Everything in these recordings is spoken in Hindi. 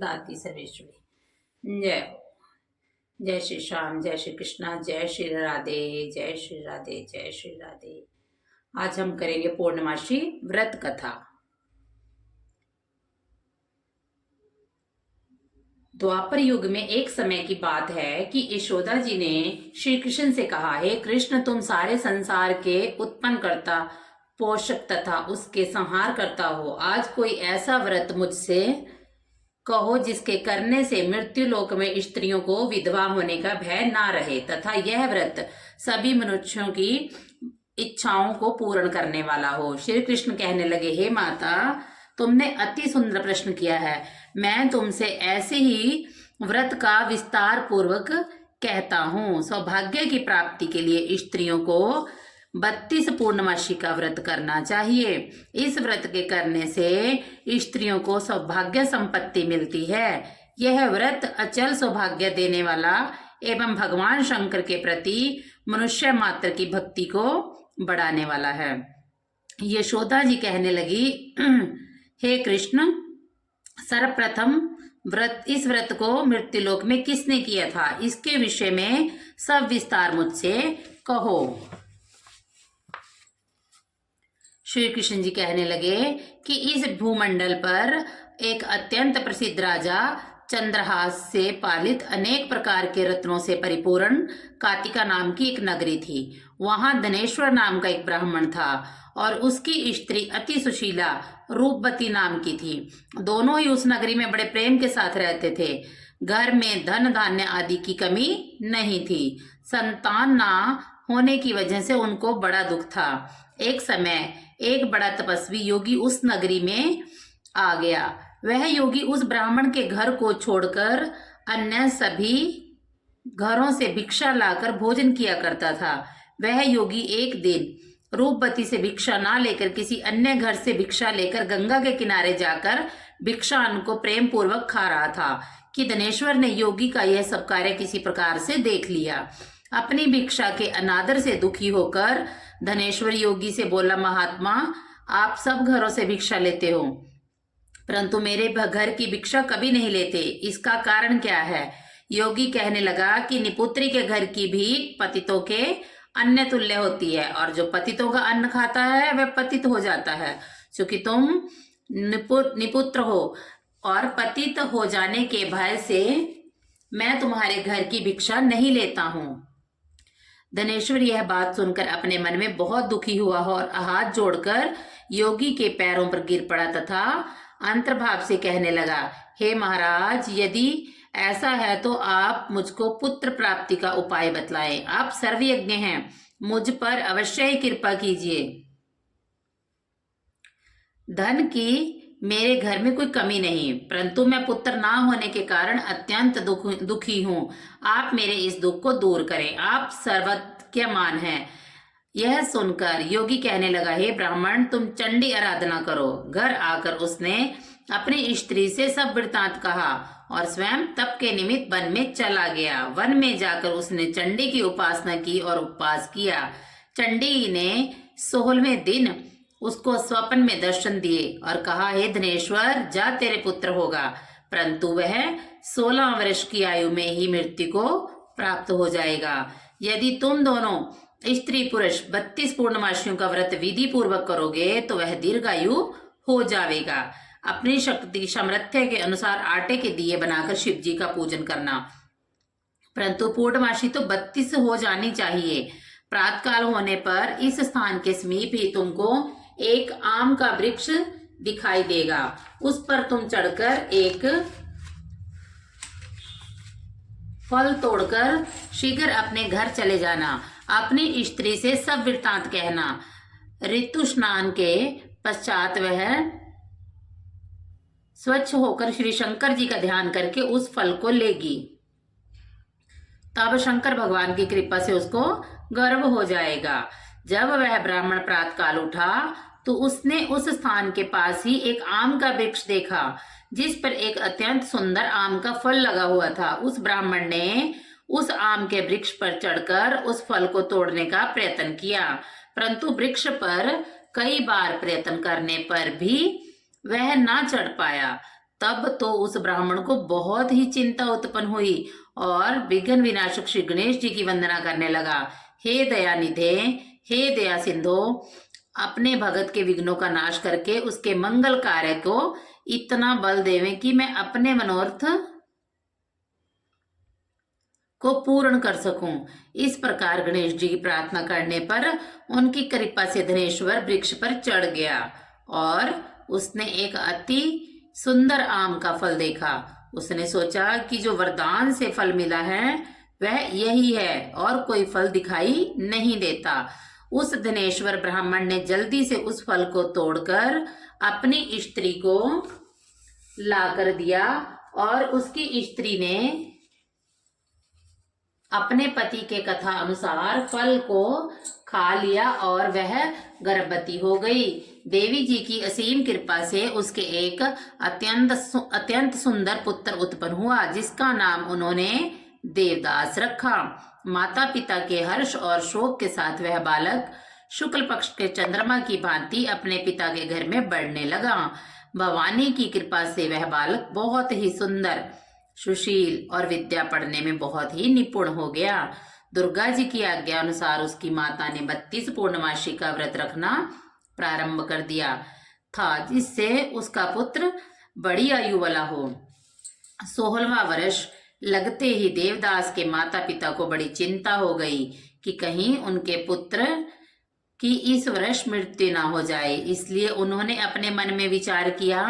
दाती सर्वेश्वरी। जय हो। जय श्री श्याम, जय श्री कृष्णा, जय श्री राधे, जय श्री राधे, जय श्री राधे। आज हम करेंगे पूर्णमासी व्रत कथा। द्वापर युग में एक समय की बात है कि यशोदा जी ने श्री कृष्ण से कहा, हे कृष्ण, तुम सारे संसार के उत्पन्न करता, पोषक तथा उसके संहार करता हो। आज कोई ऐसा व्रत मुझसे कहो जिसके करने से मृत्यु लोक में स्त्रियों को विधवा होने का भय ना रहे तथा यह व्रत सभी मनुष्यों की इच्छाओं को पूर्ण करने वाला हो। श्री कृष्ण कहने लगे, हे माता, तुमने अति सुंदर प्रश्न किया है। मैं तुमसे ऐसे ही व्रत का विस्तार पूर्वक कहता हूँ। सौभाग्य की प्राप्ति के लिए स्त्रियों को 32 पूर्णमासी का व्रत करना चाहिए। इस व्रत के करने से स्त्रियों को सौभाग्य संपत्ति मिलती है। यह व्रत अचल सौभाग्य देने वाला एवं भगवान शंकर के प्रति मनुष्य मात्र की भक्ति को बढ़ाने वाला है। यशोदा जी कहने लगी, हे कृष्ण, सर्वप्रथम इस व्रत को मृत्युलोक में किसने किया था, इसके विषय में सब विस्तार मुझसे कहो। श्री कृष्ण जी कहने लगे कि इस भूमंडल पर एक अत्यंत प्रसिद्ध राजा चंद्रहास से पालित अनेक प्रकार के रत्नों से परिपूर्ण कातिका नाम की एक नगरी थी। वहां धनेश्वर नाम का एक ब्राह्मण था और उसकी स्त्री अति सुशीला रूपवती नाम की थी। दोनों ही उस नगरी में बड़े प्रेम के साथ रहते थे। घर में धन धान्य आदि की कमी नहीं थी। संतान ना होने की वजह से उनको बड़ा दुख था। एक समय एक बड़ा तपस्वी योगी उस नगरी में आ गया। वह योगी उस ब्राह्मण के घर को छोड़कर अन्य सभी घरों से भिक्षा लाकर भोजन किया करता था। वह योगी एक दिन रूपवती से भिक्षा ना लेकर किसी अन्य घर से भिक्षा लेकर गंगा के किनारे जाकर भिक्षान्न को प्रेम पूर्वक खा रहा था कि धनेश्वर ने योगी का यह सब कार्य किसी प्रकार से देख लिया। अपनी भिक्षा के अनादर से दुखी होकर धनेश्वर योगी से बोला, महात्मा, आप सब घरों से भिक्षा लेते हो परंतु मेरे घर की भिक्षा कभी नहीं लेते, इसका कारण क्या है? योगी कहने लगा कि निपुत्री के घर की भी पतितों के अन्न तुल्य होती है और जो पतितों का अन्न खाता है वह पतित हो जाता है। क्योंकि तुम निपुत्र हो और पतित हो जाने के भय से मैं तुम्हारे घर की भिक्षा नहीं लेता हूँ। धनेश्वर यह बात सुनकर अपने मन में बहुत दुखी हुआ और हाथ जोड़कर योगी के पैरों पर गिर पड़ा तथा अंतर्भाव से कहने लगा, हे महाराज, यदि ऐसा है तो आप मुझको पुत्र प्राप्ति का उपाय बतलाएं। आप सर्वज्ञ हैं, मुझ पर अवश्य ही कृपा कीजिए। धन की मेरे घर में कोई कमी नहीं, परंतु मैं पुत्र ना होने के कारण अत्यंत दुखी हूँ। आप मेरे इस दुख को दूर करें। आप सर्वज्ञमान हैं। यह सुनकर योगी कहने लगा, हे ब्राह्मण, तुम चंडी आराधना करो। घर आकर उसने अपनी स्त्री से सब वृत्तांत कहा और स्वयं तप के निमित्त वन में चला गया। वन में जाकर उसने चंडी की उपासना की और उपवास किया। चंडी ने 16वें दिन उसको स्वप्न में दर्शन दिए और कहा, हे धनेश्वर, जा, तेरे पुत्र होगा, परंतु वह 16 वर्ष की आयु में ही मृत्यु को प्राप्त हो जाएगा। यदि तुम दोनों स्त्री पुरुष 32 पूर्णमासियों का व्रत विधि पूर्वक करोगे तो वह दीर्घायु हो जाएगा। अपनी शक्ति सामर्थ्य के अनुसार आटे के दिए बनाकर शिव जी का पूजन करना, परंतु पूर्णमासी तो 32 हो जानी चाहिए। प्रातःकाल होने पर इस स्थान के समीप ही तुमको एक आम का वृक्ष दिखाई देगा। उस पर तुम चढ़कर एक फल तोड़कर शीघ्र अपने घर चले जाना। अपनी स्त्री से सब वृत्तांत कहना। ऋतु स्नान के पश्चात वह स्वच्छ होकर श्री शंकर जी का ध्यान करके उस फल को लेगी। तब शंकर भगवान की कृपा से उसको गर्भ हो जाएगा। जब वह ब्राह्मण प्रातःकाल उठा तो उसने उस स्थान के पास ही एक आम का वृक्ष देखा जिस पर एक अत्यंत सुंदर आम का फल लगा हुआ था। उस ब्राह्मण ने उस आम के वृक्ष पर चढ़कर उस फल को तोड़ने का प्रयत्न किया, परंतु वृक्ष पर कई बार प्रयत्न करने पर भी वह ना चढ़ पाया। तब तो उस ब्राह्मण को बहुत ही चिंता उत्पन्न हुई और विघ्न विनाशक श्री गणेश जी की वंदना करने लगा। हे दयानिधे, हे दया सिंधो, अपने भगत के विघ्नों का नाश करके उसके मंगल कार्य को इतना बल देवे कि मैं अपने मनोरथ को पूर्ण कर सकूं। इस प्रकार गणेश जी की प्रार्थना करने पर उनकी कृपा से धनेश्वर वृक्ष पर चढ़ गया और उसने एक अति सुंदर आम का फल देखा। उसने सोचा कि जो वरदान से फल मिला है वह यही है और कोई फल दिखाई नहीं देता। उस धनेश्वर ब्राह्मण ने जल्दी से उस फल को तोड़कर अपनी स्त्री को लाकर दिया और उसकी स्त्री ने अपने पति के कथा अनुसार फल को खा लिया और वह गर्भवती हो गई। देवी जी की असीम कृपा से उसके एक अत्यंत सुंदर पुत्र उत्पन्न हुआ, जिसका नाम उन्होंने देवदास रखा। माता पिता के हर्ष और शोक के साथ वह बालक शुक्ल पक्ष के चंद्रमा की भांति अपने पिता के घर में बढ़ने लगा। भवानी की कृपा से वह बालक बहुत ही सुंदर, सुशील और विद्या पढ़ने में बहुत ही निपुण हो गया। दुर्गा जी की आज्ञा अनुसार उसकी माता ने 32 पूर्णमासी का व्रत रखना प्रारंभ कर दिया था, जिससे उसका पुत्र बड़ी आयु वाला हो। 16वां वर्ष लगते ही देवदास के माता पिता को बड़ी चिंता हो गई कि कहीं उनके पुत्र की इस वर्ष मृत्यु ना हो जाए। इसलिए उन्होंने अपने मन में विचार किया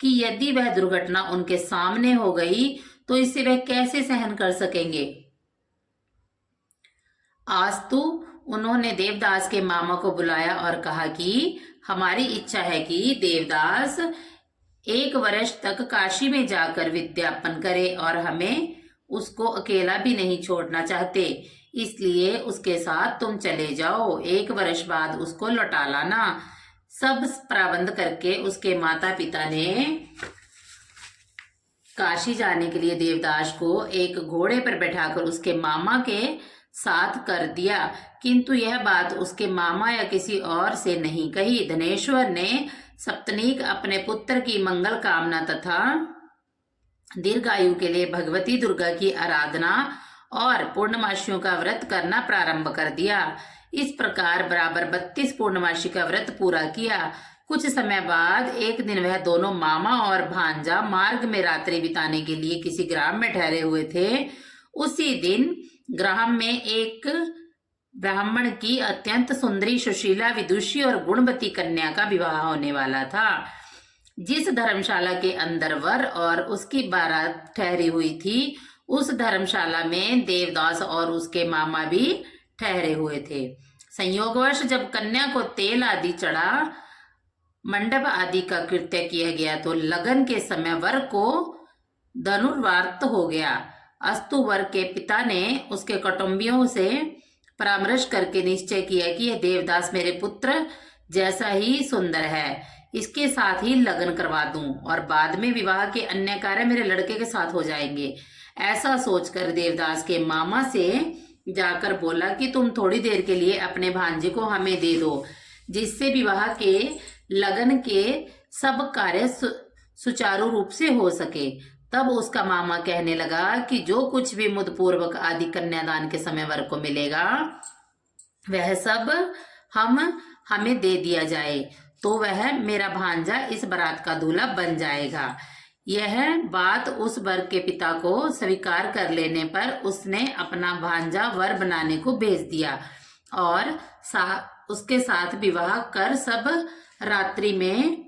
कि यदि वह दुर्घटना उनके सामने हो गई तो इसे वह कैसे सहन कर सकेंगे। आज तो उन्होंने देवदास के मामा को बुलाया और कहा कि हमारी इच्छा है कि देवदास 1 वर्ष तक काशी में जाकर विद्यापन करे और हमें उसको अकेला भी नहीं छोड़ना चाहते, इसलिए उसके साथ तुम चले जाओ। 1 वर्ष बाद उसको लौटा लाना। सब प्रबंध करके उसके माता पिता ने काशी जाने के लिए देवदास को एक घोड़े पर बैठाकर उसके मामा के साथ कर दिया, किंतु यह बात उसके मामा या किसी और से नहीं कही। धनेश्वर ने सप्तनीक अपने पुत्र की मंगल कामना तथा दीर्घायु के लिए भगवती दुर्गा की आराधना और पूर्णमासियों का व्रत करना प्रारंभ कर दिया। इस प्रकार बराबर 32 पूर्णमासी का व्रत पूरा किया। कुछ समय बाद एक दिन वह दोनों मामा और भांजा मार्ग में रात्रि बिताने के लिए किसी ग्राम में ठहरे हुए थे। उसी दिन ग्राम में एक ब्राह्मण की अत्यंत सुंदरी, सुशीला, विदुषी और गुणवती कन्या का विवाह होने वाला था। जिस धर्मशाला के अंदर वर और उसकी बारात ठहरी हुई थी, उस धर्मशाला में देवदास और उसके मामा भी ठहरे हुए थे। संयोगवश जब कन्या को तेल आदि चढ़ा, मंडप आदि का कृत्य किया गया तो लगन के समय वर को धनुर्वात हो गया। अस्तु वर के पिता ने उसके कुटुंबियों से परामर्श करके निश्चय किया कि यह देवदास मेरे पुत्र जैसा ही सुंदर है, इसके साथ ही लगन करवा दूं और बाद में विवाह के अन्य कार्य मेरे लड़के के साथ हो जाएंगे। ऐसा सोचकर देवदास के मामा से जाकर बोला कि तुम थोड़ी देर के लिए अपने भांजे को हमें दे दो, जिससे विवाह के लगन के सब कार्य सुचारू रूप से हो सके। तब उसका मामा कहने लगा कि जो कुछ भी मुदपूर्वक आदि कन्यादान के समय वर को मिलेगा वह सब हमें दे दिया जाए, तो वह मेरा भांजा इस बारात का दूल्हा बन जाएगा। यह बात उस वर के पिता को स्वीकार कर लेने पर उसने अपना भांजा वर बनाने को भेज दिया और उसके साथ विवाह कर सब रात्रि में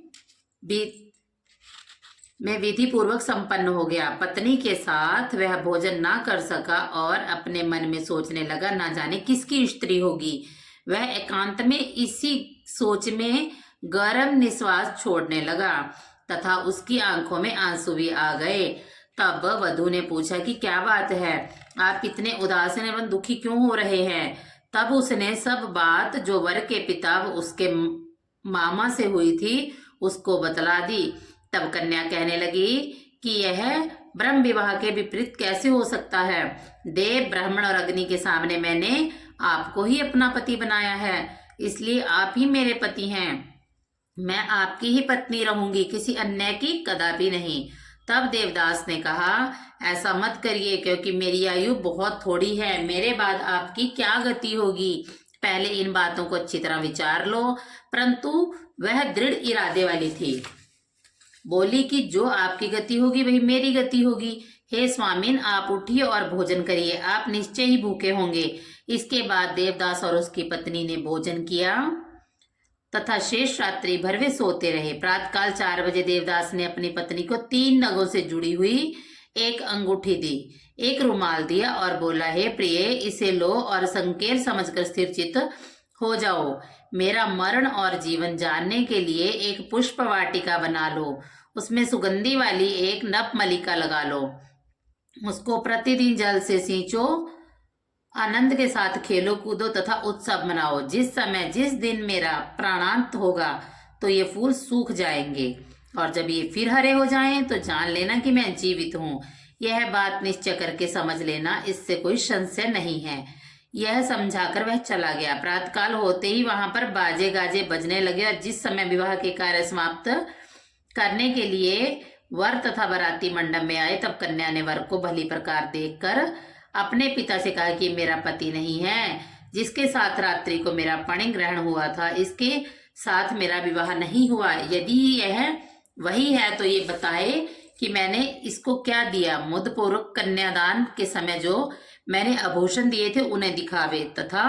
विधि पूर्वक संपन्न हो गया। पत्नी के साथ वह भोजन ना कर सका और अपने मन में सोचने लगा, ना जाने किसकी स्त्री होगी। वह एकांत में इसी सोच में गरम निश्वास छोड़ने लगा तथा उसकी आंखों में आंसू भी आ गए। तब वधू ने पूछा कि क्या बात है, आप इतने उदासीन एवं दुखी क्यों हो रहे हैं। तब उसने सब बात जो वर के पिता उसके मामा से हुई थी उसको बतला दी। तब कन्या कहने लगी कि यह ब्रह्म विवाह के विपरीत कैसे हो सकता है। देव, ब्राह्मण और अग्नि के सामने मैंने आपको ही अपना पति बनाया है, इसलिए आप ही मेरे पति हैं। मैं आपकी ही पत्नी रहूंगी, किसी अन्य की कदापि नहीं। तब देवदास ने कहा, ऐसा मत करिए, क्योंकि मेरी आयु बहुत थोड़ी है। मेरे बाद आपकी क्या गति होगी, पहले इन बातों को अच्छी तरह विचार लो। परंतु वह दृढ़ इरादे वाली थी, बोली कि जो आपकी गति होगी वही मेरी गति होगी। हे स्वामिन, आप उठिए और भोजन करिए, आप निश्चय ही भूखे होंगे। इसके बाद देवदास और उसकी पत्नी ने भोजन किया तथा शेष रात्रि भर वे सोते रहे। प्रातःकाल 4 बजे देवदास ने अपनी पत्नी को 3 नगों से जुड़ी हुई एक अंगूठी दी, एक रुमाल दिया और बोला, हे प्रिय, इसे लो और संकेल समझकर स्थिर चित्त हो जाओ। मेरा मरण और जीवन जानने के लिए एक पुष्प वाटिका बना लो, उसमें सुगंधी वाली एक नव मलिका लगा लो, उसको प्रतिदिन जल से सींचो, आनंद के साथ खेलो कूदो तथा उत्सव मनाओ। जिस समय जिस दिन मेरा प्राणांत होगा तो ये फूल सूख जाएंगे, और जब ये फिर हरे हो जाएं तो जान लेना कि मैं जीवित हूँ। यह बात निश्चय करके समझ लेना, इससे कोई संशय नहीं है। यह समझाकर वह चला गया। प्रातःकाल होते ही वहां पर बाजे गाजे बजने लगे, और जिस समय विवाह के कार्य समाप्त करने के लिए वर तथा बाराती मंडप में आए, तब कन्या ने वर को भली प्रकार देखकर अपने पिता से कहा कि मेरा पति नहीं है, जिसके साथ रात्रि को मेरा पाणी ग्रहण हुआ था, इसके साथ मेरा विवाह नहीं हुआ। यदि यह वही है तो ये बताए कि मैंने इसको क्या दिया। मुदपूर्वक कन्यादान के समय जो मैंने आभूषण दिए थे उन्हें दिखावे, तथा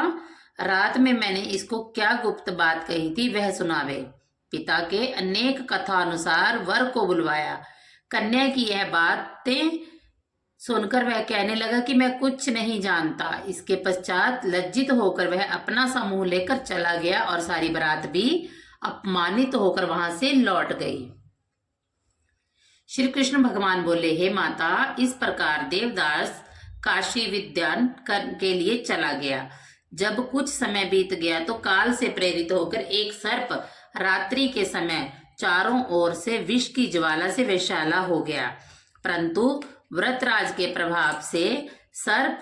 रात में मैंने इसको क्या गुप्त बात कही थी वह सुनावे। पिता के अनेक कथा अनुसार वर को बुलवाया। कन्या की यह बातें सुनकर वह कहने लगा कि मैं कुछ नहीं जानता। इसके पश्चात लज्जित होकर वह अपना समूह लेकर चला गया, और सारी बारात भी अपमानित होकर वहां से लौट गई। श्री कृष्ण भगवान बोले, हे माता, इस प्रकार देवदास काशी विद्यान के लिए चला गया। जब कुछ समय बीत गया तो काल से प्रेरित होकर एक सर्प रात्रि के समय चारों ओर से विष की ज्वाला से विषाला हो गया, परंतु व्रतराज के प्रभाव से सर्प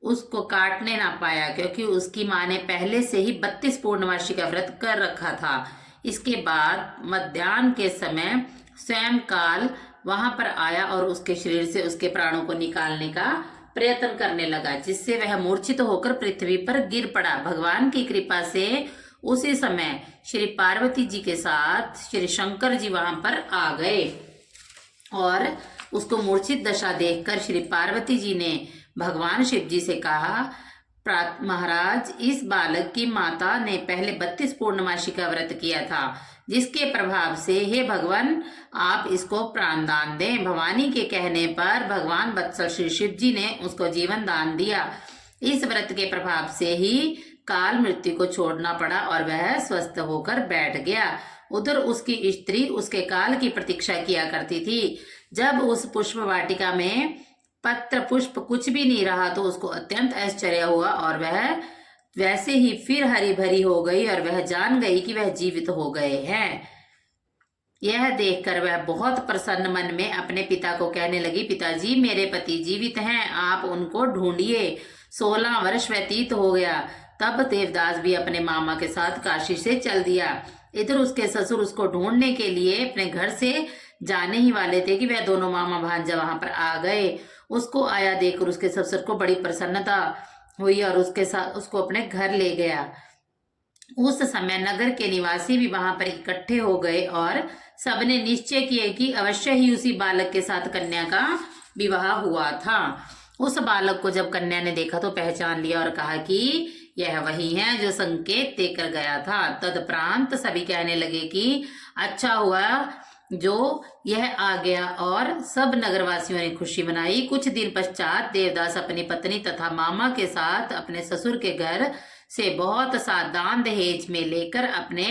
उसको काटने ना पाया, क्योंकि उसकी मां ने पहले से ही 32 पूर्णमासी का व्रत कर रखा था। इसके बाद मध्याह्न के समय स्वयं काल वहां पर आया और उसके शरीर से उसके प्राणों को निकालने का प्रयत्न करने लगा, जिससे वह मूर्छित होकर पृथ्वी पर गिर पड़ा। भगवान की कृपा से उसी समय श्री पार्वती जी के साथ श्री शंकर जी वहां पर आ गए, और उसको मूर्छित दशा देखकर श्री पार्वती जी ने भगवान शिव जी से कहा, महाराज, इस बालक की माता ने पहले 32 पूर्णमासी का व्रत किया था, जिसके प्रभाव से हे भगवान आप इसको प्राण दान दें। भवानी के कहने पर भगवान वत्सल श्री शिव जी ने उसको जीवन दान दिया। इस व्रत के प्रभाव से ही काल मृत्यु को छोड़ना पड़ा और वह स्वस्थ होकर बैठ गया। उधर उसकी स्त्री उसके काल की प्रतीक्षा किया करती थी। जब उस पुष्प वाटिका में पत्र पुष्प कुछ भी नहीं रहा तो उसको अत्यंत आश्चर्य हुआ, और वह वैसे ही फिर हरी भरी हो गई, और वह जान गई कि वह जीवित हो गए हैं। यह देखकर वह बहुत प्रसन्न मन में अपने पिता को कहने लगी, पिताजी, मेरे पति जीवित हैं, आप उनको ढूंढिए। 16 वर्ष व्यतीत हो गया। तब देवदास भी अपने मामा के साथ काशी से चल दिया। इधर उसके ससुर उसको ढूंढने के लिए अपने घर से जाने ही वाले थे कि वह दोनों मामा भांजा वहां पर आ गए। उसको आया देखकर उसके ससुर को बड़ी प्रसन्नता हुई और उसके साथ उसको अपने घर ले गया। उस समय नगर के निवासी भी वहां पर इकट्ठे हो गए और सबने निश्चय किया कि अवश्य ही उसी बालक के साथ कन्या का विवाह हुआ था। उस बालक को जब कन्या ने देखा तो पहचान लिया और कहा कि यह वही है जो संकेत देकर गया था। तदुपरांत सभी कहने लगे कि अच्छा हुआ जो यह आ गया, और सब नगरवासियों ने खुशी मनाई। कुछ दिन पश्चात देवदास अपनी पत्नी तथा मामा के साथ अपने ससुर के घर से बहुत सा दान दहेज में लेकर अपने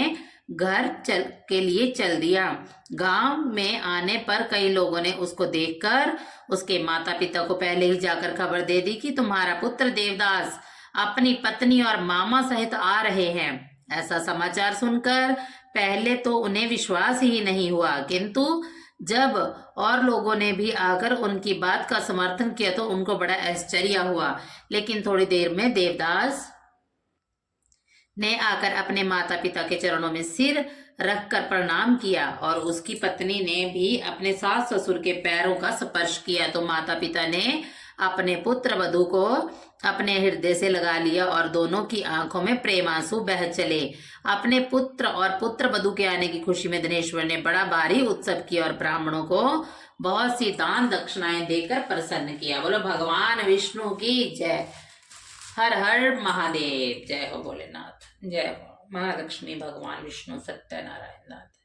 घर के लिए चल दिया। गांव में आने पर कई लोगों ने उसको देखकर उसके माता पिता को पहले ही जाकर खबर दे दी कि तुम्हारा पुत्र देवदास अपनी पत्नी और मामा सहित आ रहे हैं। ऐसा समाचार सुनकर पहले तो उन्हें विश्वास ही नहीं हुआ, किंतु जब और लोगों ने भी आकर उनकी बात का समर्थन किया तो उनको बड़ा आश्चर्य हुआ। लेकिन थोड़ी देर में देवदास ने आकर अपने माता पिता के चरणों में सिर रखकर प्रणाम किया और उसकी पत्नी ने भी अपने सास ससुर के पैरों का स्पर्श किया तो माता पिता ने अपने पुत्र वधू को अपने हृदय से लगा लिया और दोनों की आंखों में प्रेमांसु बह चले। अपने पुत्र और पुत्र वधू के आने की खुशी में दिनेश्वर ने बड़ा भारी उत्सव किया और ब्राह्मणों को बहुत सी दान दक्षिणाएं देकर प्रसन्न किया। बोलो भगवान विष्णु की जय। हर हर महादेव। जय हो भोलेनाथ। जय हो महालक्ष्मी, भगवान विष्णु, सत्यनारायण नाथ।